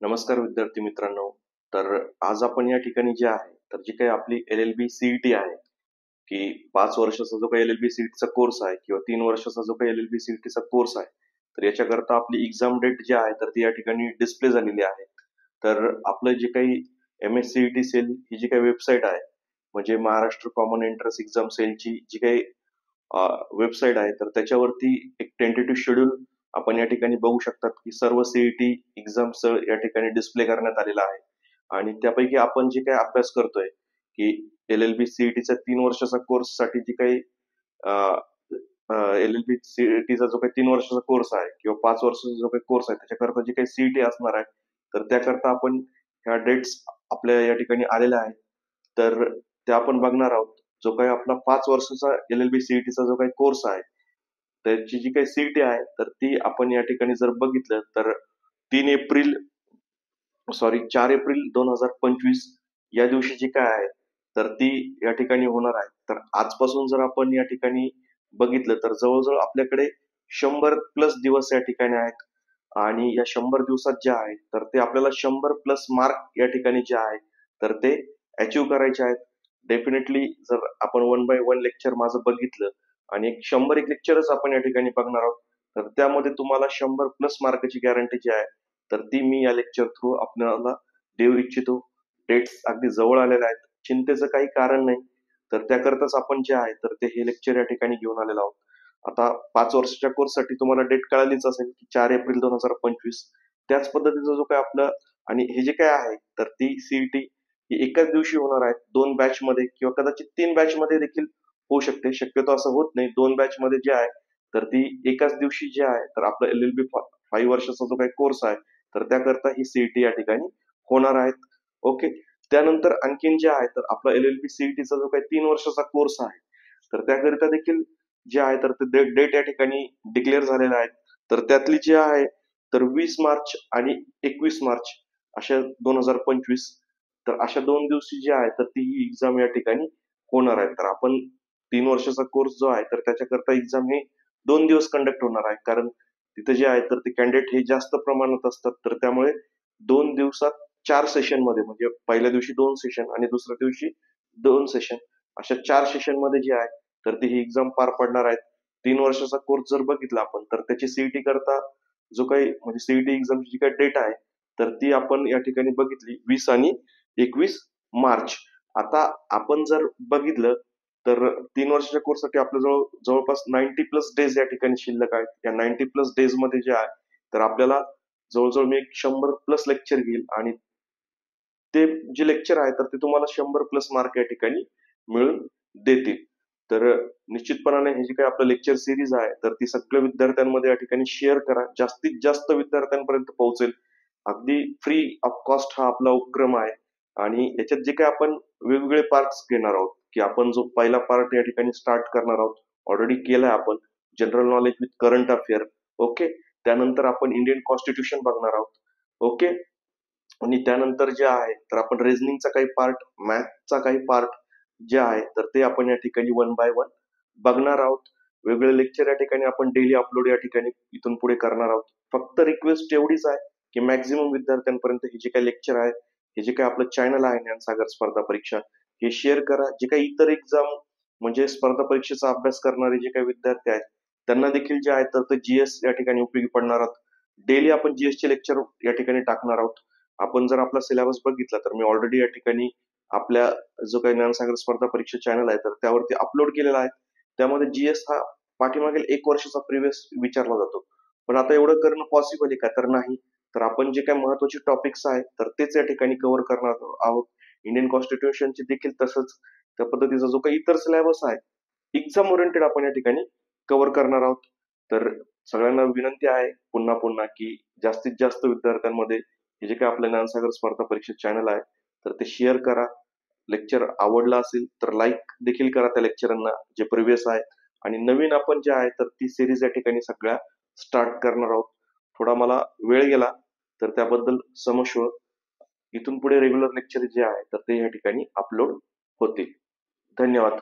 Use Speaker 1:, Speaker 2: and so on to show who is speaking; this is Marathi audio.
Speaker 1: नमस्कार विद्यार्थी मित्रांनो. तर आज आपण या ठिकाणी जे आहे तर जी काही आपली LLB CET आहे की 5 वर्षाचा जो काही LLB CET चा कोर्स आहे किंवा 3 वर्षाचा जो काही LLB CET चा कोर्स आहे, तर याच्याकरता आपली एक्झाम डेट जी आहे तर ती या ठिकाणी डिस्प्ले झालेली आहे. तर आपलं जे काही MS CET सेल ही जी काही वेबसाईट आहे, म्हणजे महाराष्ट्र कॉमन एंट्रन्स एक्झाम सेलची जी काही वेबसाईट आहे, तर त्याच्यावरती एक टेंटेटिव्ह शेड्यूल आपण या ठिकाणी बघू शकतात की सर्व सीईटी एक्झाम्स या ठिकाणी डिस्प्ले करण्यात आलेला आहे. आणि त्यापैकी आपण जे काही अभ्यास करतोय की LLB CETचा 3 वर्षाचा कोर्स साठी जी काही LLB CETचा जो काही 3 वर्षाचा कोर्स आहे किंवा 5 वर्षाचा जो काही कोर्स आहे त्याच्याकरता जी काही सीईटी असणार आहे, तर त्याकरता आपण ह्या डेट्स आपल्या या ठिकाणी आलेल्या आहेत. तर त्या आपण बघणार आहोत. जो काही आपला 5 वर्षाचा LLB CETचा जो काही कोर्स आहे, त्याची जी काही सीईटी आहे तर ती आपण या ठिकाणी जर बघितलं तर 4 एप्रिल 2025 या दिवशी जी काय आहे तर ती या ठिकाणी होणार आहे. तर आजपासून जर आपण या ठिकाणी बघितलं तर जवळजवळ आपल्याकडे 100+ दिवस या ठिकाणी आहेत. आणि या 100 दिवसात जे आहे तर ते आपल्याला 100+ मार्क या ठिकाणी जे आहे तर ते अचीव्ह करायचे आहेत. डेफिनेटली जर आपण 1 बाय 1 लेक्चर माझं बघितलं आणि 100 एक लेक्चरच आपण या ठिकाणी बघणार आहोत, तर त्यामध्ये तुम्हाला 100+ मार्काची गॅरंटी जी आहे तर ती मी या लेक्चर थ्रू आपल्याला देऊ इच्छितो. डेट्स अगदी जवळ आलेल्या आहेत, चिंतेचं काही कारण नाही. तर त्याकरताच आपण जे आहे तर ते हे लेक्चर या ठिकाणी घेऊन आलेलो आहोत. आता 5 वर्षाच्या कोर्ससाठी तुम्हाला डेट कळालीच असेल की 4 एप्रिल 2025. त्याच पद्धतीचं जो काही आपलं आणि हे जे काय आहे तर ती सीईटी ही एकाच दिवशी होणार आहे. 2 बॅच मध्ये किंवा कदाचित 3 बॅच मध्ये देखील होऊ शकते. शक्यतो असं होत नाही. 2 बॅच मध्ये जे आहे तर ती एकाच दिवशी जे आहे तर आपला LLB 5 वर्षाचा जो काही कोर्स आहे तर त्याकरता ही सीईटी या ठिकाणी होणार आहेत. ओके. त्यानंतर आणखीन जे आहे तर आपला LLB CETचा जो काही 3 वर्षाचा कोर्स आहे तर त्याकरिता देखील जे आहे तर ते डेट या ठिकाणी डिक्लेअर झालेल्या आहेत. तर त्यातली जी आहे तर 20 मार्च आणि 21 मार्च अशा 2025, तर अशा 2 दिवशी जी आहे तर ती ही एक्झाम या ठिकाणी होणार आहे. तर आपण 3 वर्षाचा कोर्स जो आहे तर त्याच्याकरता एक्झाम हे 2 दिवस कंडक्ट होणार आहे. कारण तिथे जे आहे तर ते कॅन्डिडेट हे जास्त प्रमाणात असतात. तर त्यामुळे 2 दिवसात 4 सेशनमध्ये म्हणजे पहिल्या दिवशी 2 सेशन आणि दुसऱ्या दिवशी 2 सेशन अशा 4 सेशनमध्ये जे आहे तर ती ही एक्झाम पार पडणार आहेत. 3 वर्षाचा कोर्स जर बघितला आपण तर त्याची सीईटी करता जो काही म्हणजे सीईटी एक्झामची जी काही डेट आहे तर ती आपण या ठिकाणी बघितली 20 आणि 21 मार्च. आता आपण जर बघितलं तर 3 वर्षाच्या कोर्ससाठी आपल्याजवळ जवळपास 90+ डेज या ठिकाणी शिल्लक आहेत. या 90+ डेज मध्ये जे आहे तर आपल्याला जवळजवळ मी एक 100+ लेक्चर घेईल आणि ते जे लेक्चर आहे तर ते तुम्हाला 100+ मार्क या ठिकाणी मिळून देतील. तर निश्चितपणाने हे जे काही आपलं लेक्चर सिरीज आहे तर ती सगळ्या विद्यार्थ्यांमध्ये या ठिकाणी शेअर करा. जास्तीत जास्त विद्यार्थ्यांपर्यंत पोहोचेल. अगदी फ्री ऑफ कॉस्ट हा आपला उपक्रम आहे. आणि याच्यात जे काही आपण वेगवेगळे पार्ट्स घेणार आहोत की आपण जो पहिला पार्ट या ठिकाणी स्टार्ट करणार आहोत, ऑलरेडी केलाय आपण, general knowledge with current affair. Okay. त्यानंतर आपण इंडियन कॉन्स्टिट्यूशन बघणार आहोत. ओके. आणि त्यानंतर जे आहे तर आपण रिझनिंगचा काही पार्ट, मॅथचा काही पार्ट जे आहे तर ते आपण या ठिकाणी 1 बाय 1 बघणार आहोत. वेगवेगळे लेक्चर या ठिकाणी आपण डेली अपलोड या ठिकाणी इथून पुढे करणार आहोत. फक्त रिक्वेस्ट एवढीच आहे की मॅक्झिमम विद्यार्थ्यांपर्यंत हे जे काही लेक्चर आहे, हे जे काही आपलं चॅनल आहे ज्ञानसागर स्पर्धा परीक्षा, हे शेअर करा. जे काही इतर एक्झाम म्हणजे स्पर्धा परीक्षेचा अभ्यास करणारे जे काही विद्यार्थी आहेत त्यांना देखील जे आहे तर ते GS या ठिकाणी उपयोगी पडणार आहोत. डेली आपण GS चे लेक्चर या ठिकाणी टाकणार आहोत. आपण जर आपला सिलेबस बघितला तर मी ऑलरेडी या ठिकाणी आपल्या जो काही ज्ञानसागर स्पर्धा परीक्षा चॅनल आहे तर त्यावरती अपलोड केलेला आहे. त्यामध्ये GS हा पाठीमागील 1 वर्षाचा प्रिव्हियस विचारला जातो. पण आता एवढं करणं पॉसिबल आहे का? तर नाही. तर आपण जे काही महत्त्वाचे टॉपिक्स आहेत तर तेच या ठिकाणी कव्हर करणार आहोत. इंडियन कॉन्स्टिट्यूशनचे देखील तसंच त्या पद्धतीचा जो काही इतर सिलेबस आहे, एक्झाम ओरिएंटेड आपण या ठिकाणी कव्हर करणार आहोत. तर सगळ्यांना विनंती आहे पुन्हा पुन्हा की जास्तीत जास्त विद्यार्थ्यांमध्ये हे जे काही आपलं ज्ञानसागर स्पर्धा परीक्षा चॅनल आहे तर ते शेअर करा. लेक्चर आवडला असेल तर लाईक देखील करा त्या लेक्चरांना जे प्रिव्हियस आहे. आणि नवीन आपण जे आहे तर ती सिरीज या ठिकाणी सगळ्या स्टार्ट करणार आहोत. थोडा मला वेळ गेला तर त्याबद्दल क्षमस्व. इथून पुढे रेग्युलर लेक्चर जे आहे तर ते या ठिकाणी अपलोड होतील. धन्यवाद.